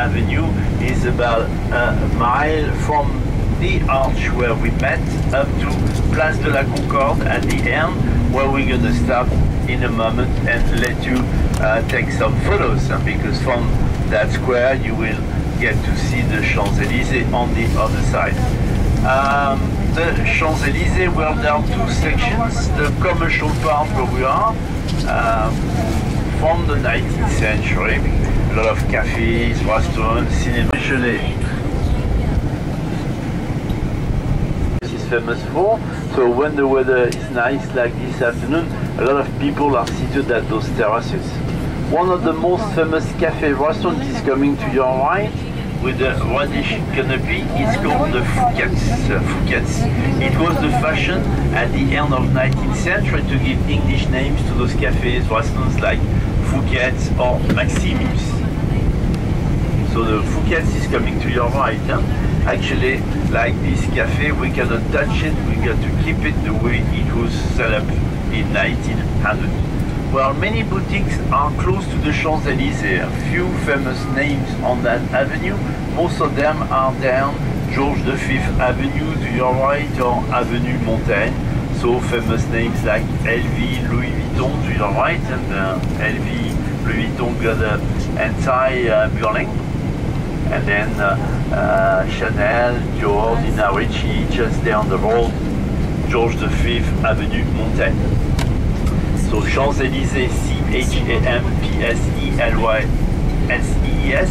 Avenue is about a mile from the arch where we met up to Place de la Concorde at the end, where we're going to stop in a moment and let you take some photos, because from that square you will get to see the Champs-Élysées on the other side. The Champs-Élysées, well, there are two sections. The commercial part where we are, from the 19th century, a lot of cafes, restaurants, cinema. This is famous for, so when the weather is nice like this afternoon, a lot of people are seated at those terraces. One of the most famous cafe restaurants is coming to your right, with the reddish canopy. It's called the Fouquet's. It was the fashion at the end of 19th century to give English names to those cafes, restaurants like Fouquet's or Maximus. So the Fouquet's is coming to your right. Huh? Actually, like this cafe, we cannot touch it, we got to keep it the way it was set up in 1900. Well, many boutiques are close to the Champs-Élysées. A few famous names on that avenue. Most of them are down George V Avenue to your right or Avenue Montaigne. So famous names like LV, Louis Vuitton to your right, and LV, Louis Vuitton got an anti-building. And then Chanel, Dior, Nina Ricci, just down the road, George V Avenue Montaigne. So Champs-Élysées, C-H-A-M-P-S-E-L-Y-S-E-S.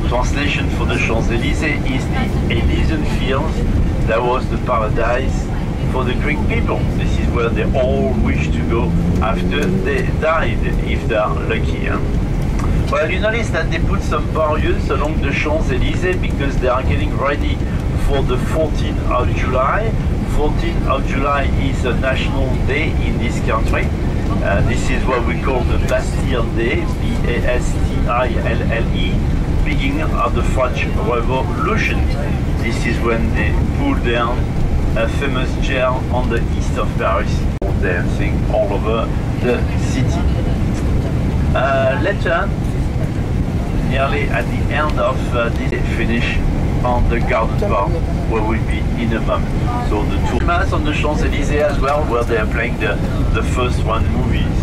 Translation for the Champs-Élysées is the Elysian Fields. That was the paradise for the Greek people. This is where they all wish to go after they died, if they are lucky. Huh? Well, you notice that they put some barriers along the Champs-Élysées because they are getting ready for the 14th of July. 14th of July is a national day in this country. This is what we call the Bastille Day, B-A-S-T-I-L-L-E, beginning of the French Revolution. This is when they pulled down a famous jail on the east of Paris, dancing all over the city. Later, nearly at the end of this finish on the garden park, where we'll be in a moment. So the two mass on the Champs-Élysées as well, where they are playing the first one movies.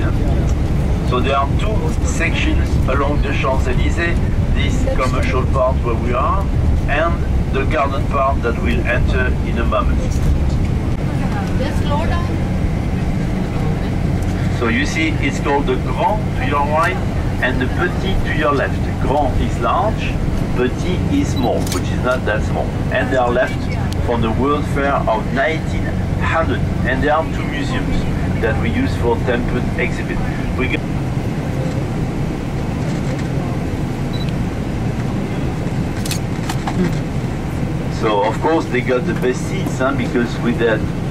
So there are two sections along the Champs-Élysées, this commercial part where we are, and the garden part that we'll enter in a moment. Just slow down. So you see, it's called the Grand to your right and the Petit to your left. Grand is large, Petit is small, which is not that small. And they are left from the World Fair of 1900. And there are two museums that we use for temple exhibit. So of course they got the best seats, huh, because with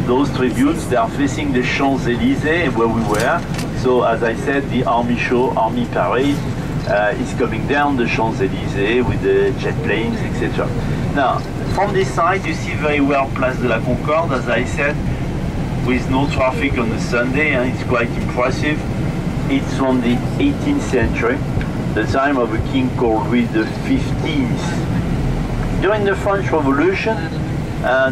those tributes they are facing the Champs-Élysées where we were. So as I said, the army show, army parade is coming down the Champs-Élysées with the jet planes, etc. Now from this side you see very well Place de la Concorde, as I said, with no traffic on the Sunday, and it's quite impressive. It's from the 18th century, the time of a king called Louis XV. During the French Revolution,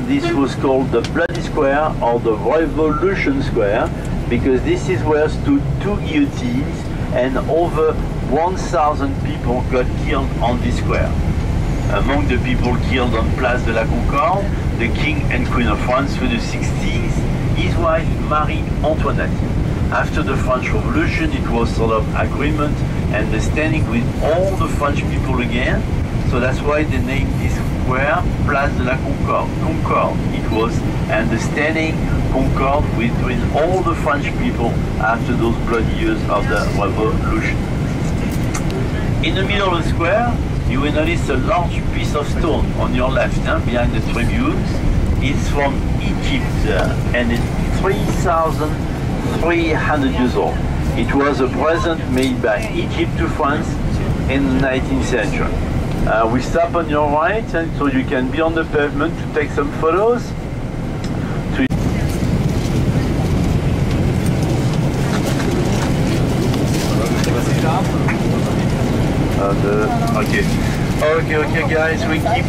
this was called the Bloody Square or the Revolution Square, because this is where stood two guillotines and over 1,000 people got killed on this square. Among the people killed on Place de la Concorde, the King and Queen of France for the 60s, his wife Marie Antoinette. After the French Revolution, it was sort of agreement and understanding with all the French people again. So that's why they named this square Place de la Concorde. Concorde. It was understanding, concord between all the French people after those bloody years of the Revolution. In the middle of the square, you will notice a large piece of stone on your left, behind the tribunes. It's from Egypt and it's 3,300 years old. It was a present made by Egypt to France in the 19th century. We stop on your right, and so you can be on the pavement to take some photos. Okay. Okay guys, we keep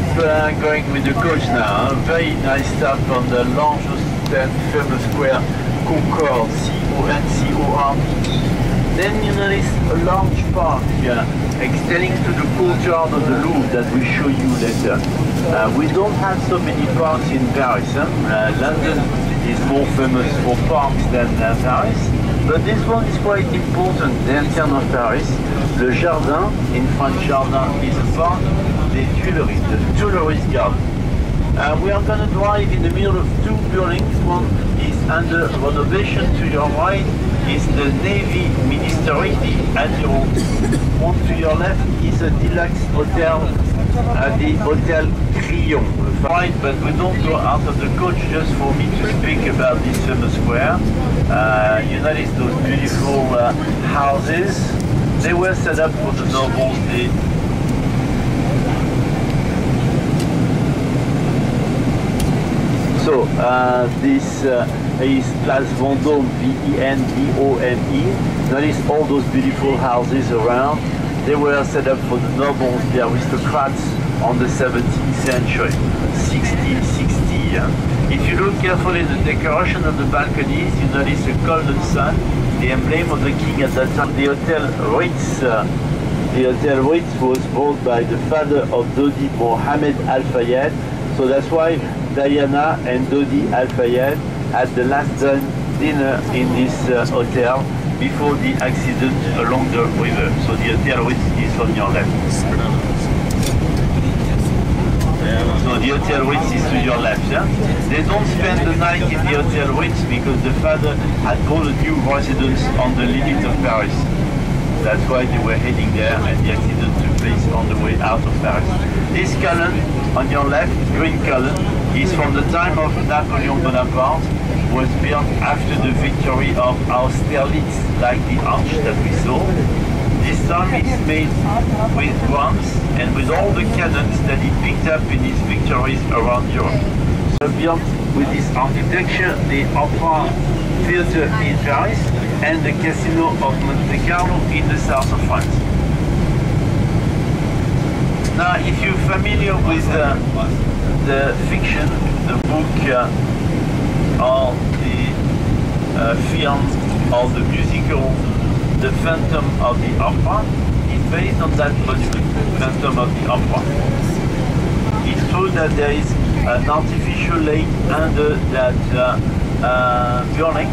going with the coach now. Very nice start from the largest and famous square, Concorde, C-O-N-C-O-R-D-E. Then you notice a large park extending to the courtyard of the Louvre that we show you later. We don't have so many parks in Paris. London is more famous for parks than Paris. But this one is quite important, the interne of Paris. Le Jardin, in French Jardin, is a park des Tuileries, the Tuileries Garden. We are going to drive in the middle of two buildings. One is under renovation. To your right is the Navy Ministry, the Admiral. One to your left is a deluxe hotel, the Hotel Crillon. Right, but we don't go out of the coach just for me to speak about this famous square. You notice those beautiful houses. They were set up for the nobles. So this is Place Vendôme, V-E-N-D-O-M-E. Notice all those beautiful houses around. They were set up for the nobles, the aristocrats on the 17th century, 1660. If you look carefully at the decoration of the balconies, you notice a golden sun, the emblem of the king at that time. The Hotel Ritz. The Hotel Ritz was bought by the father of Dodi, Mohammed Al Fayed. So that's why Diana and Dodi Al Fayed had the last dinner in this hotel before the accident along the river. So the Hotel Ritz is on your left. So the Hotel Ritz is to your left. Yeah? They don't spend the night in the Hotel Ritz because the father had bought a new residence on the limit of Paris. That's why they were heading there and the accident took place on the way out of Paris. This column on your left, green column, is from the time of Napoleon Bonaparte, was built after the victory of Austerlitz, like the arch that we saw. This time it's made with bronze and with all the cannons that he picked up in his victories around Europe. So built with this architecture, the Opera Theatre in Paris and the Casino of Monte Carlo in the south of France. Now, if you're familiar with the fiction, the book, or the film, or the musical, The Phantom of the Opera, is based on that monument, the Phantom of the Opera. It's true that there is an artificial lake under that building,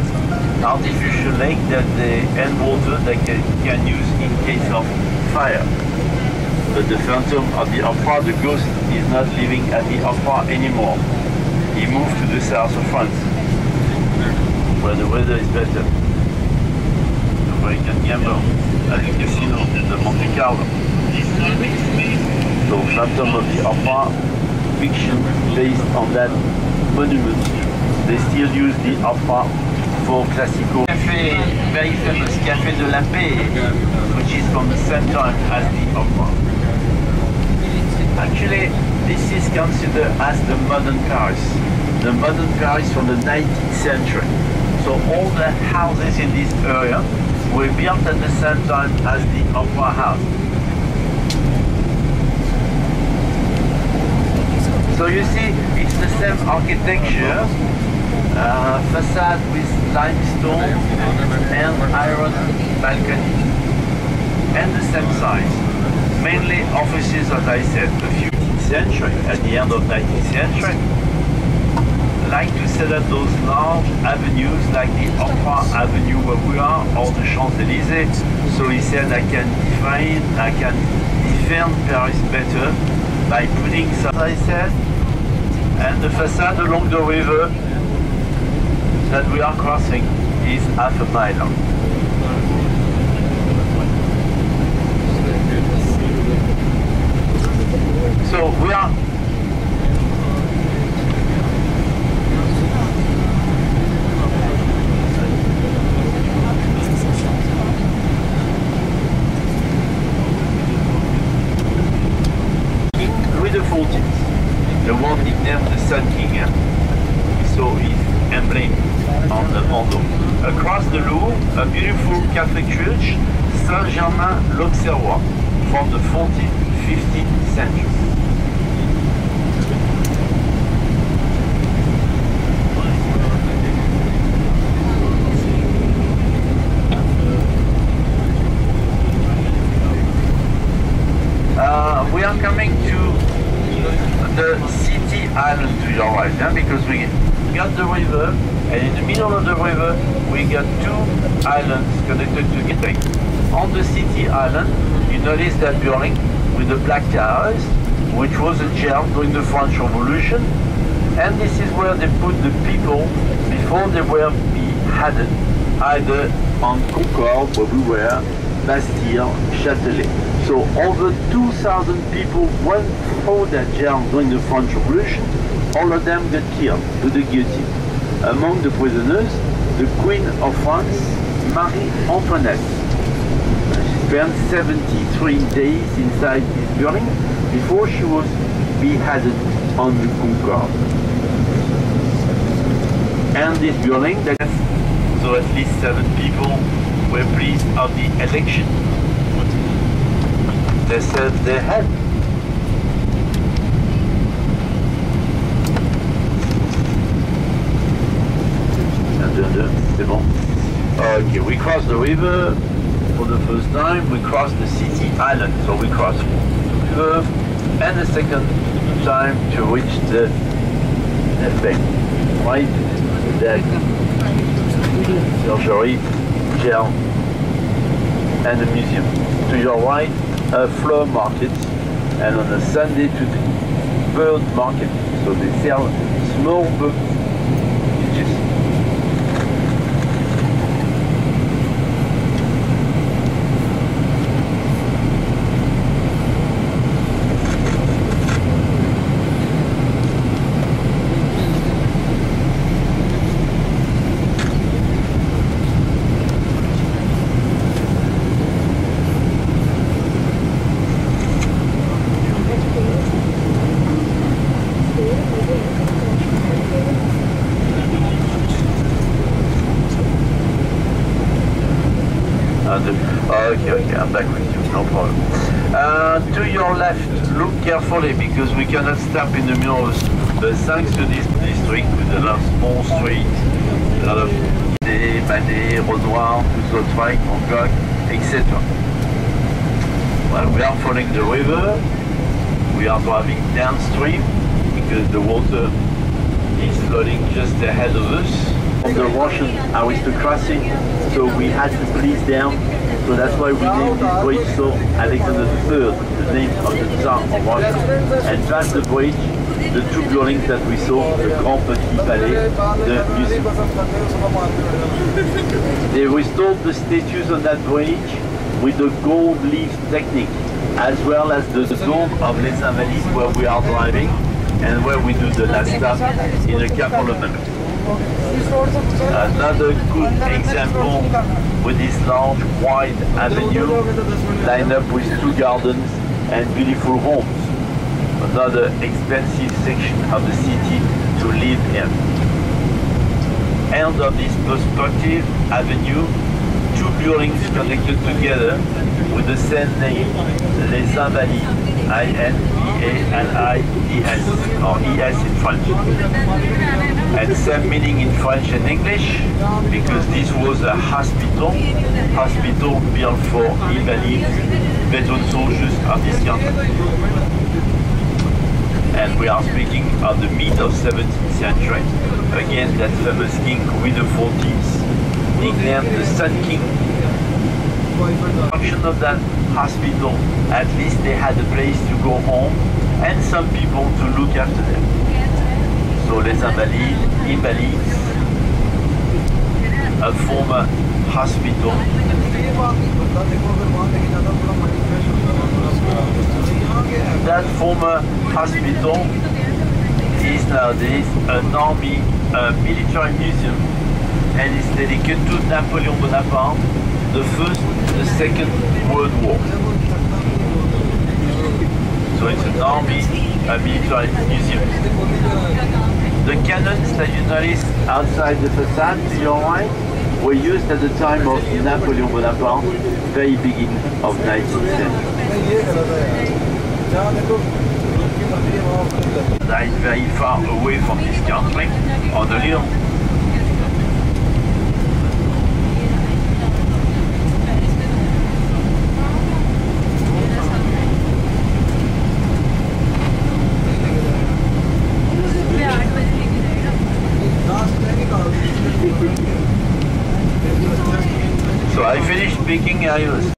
artificial lake that they and water that can use in case of fire. But the Phantom of the Opera, the ghost, is not living at the Opera anymore. He moved to the south of France, where the weather is better. Where you can gamble at the Casino de Monte Carlo. So Phantom of the Opera, fiction based on that monument. They still use the opera for classical. Café, very famous Café de la Paix, which is from the same time as the opera. Actually, this is considered as the modern Paris. The modern Paris from the 19th century. So all the houses in this area were built at the same time as the opera house. So you see, it's the same architecture, facade with limestone and iron balcony, and the same size. Mainly offices, as I said, the 15th century, at the end of 19th century, like to set up those large avenues like the Opera Avenue where we are, or the Champs-Élysées. So he said, I can defend Paris better by putting some, as I said, and the facade along the river that we are crossing is half a mile long. So we are Louis XIV, the one nicknamed the Sun King. So his emblem on the Vendôme. Across the Louvre, a beautiful Catholic church, Saint-Germain-l'Auxerrois, from the 14th, 15th century. We are coming to the city island to your right, because we got the river, and in the middle of the river we got two islands connected together. On the city island, you notice that building with the black towers, which was a jail during the French Revolution, and this is where they put the people before they were beheaded, either on Concorde, where we were, Bastille, Châtelet. So over 2,000 people went through that jail during the French Revolution. All of them got killed to the guillotine. Among the prisoners, the Queen of France, Marie Antoinette. She spent 73 days inside this building before she was beheaded on the Concorde. And this building, so at least 7 people were pleased of the election. They said they had. C'est bon. Okay, we crossed the river for the first time. We crossed the city island, so we crossed the river, and the second time to reach the bank, right? The surgery, jail, and the museum. To your right, a flower market, and on a Sunday to the bird market. So they sell small birds. Okay, I'm back with you, no problem. To your left, look carefully because we cannot stop in the middle of the thanks to this district with a lot of small streets, a lot of Manet, Renoir, Toulouse, Bangkok, etc. Well, we are following the river, we are driving downstream because the water is flooding just ahead of us. On the Russian aristocracy, so we had to please them. So that's why we named this bridge so Alexander III, the name of the Tsar of Russia. And past the bridge, the two buildings that we saw, the Grand Petit Palais, the museum. They restored the statues on that bridge with the gold leaf technique, as well as the dome of Les Invalides where we are driving and where we do the last stop in a couple of minutes. Another good example with this large wide avenue lined up with 2 gardens and beautiful homes. Another expensive section of the city to live in. End of this perspective avenue, 2 buildings connected together with the same name, Les Invalides, I-N-V-A-L-I-D-S, or E-S in French. And same meaning in French and English, because this was a hospital built for invalids, veteran soldiers of this country. And we are speaking of the mid of 17th century. Again, that famous king Louis XIV, nicknamed the Sun King. Function of that hospital, at least they had a place to go home and some people to look after them. So Les Invalides, a former hospital. That former hospital is nowadays an army, a military museum, and is dedicated to Napoleon Bonaparte, the First, the Second World War. So it's an army, a military museum. The cannons that you notice outside the facade to your right were used at the time of Napoleon Bonaparte, very beginning of 19th century. That is very far away from this country on the hill. So I finished speaking.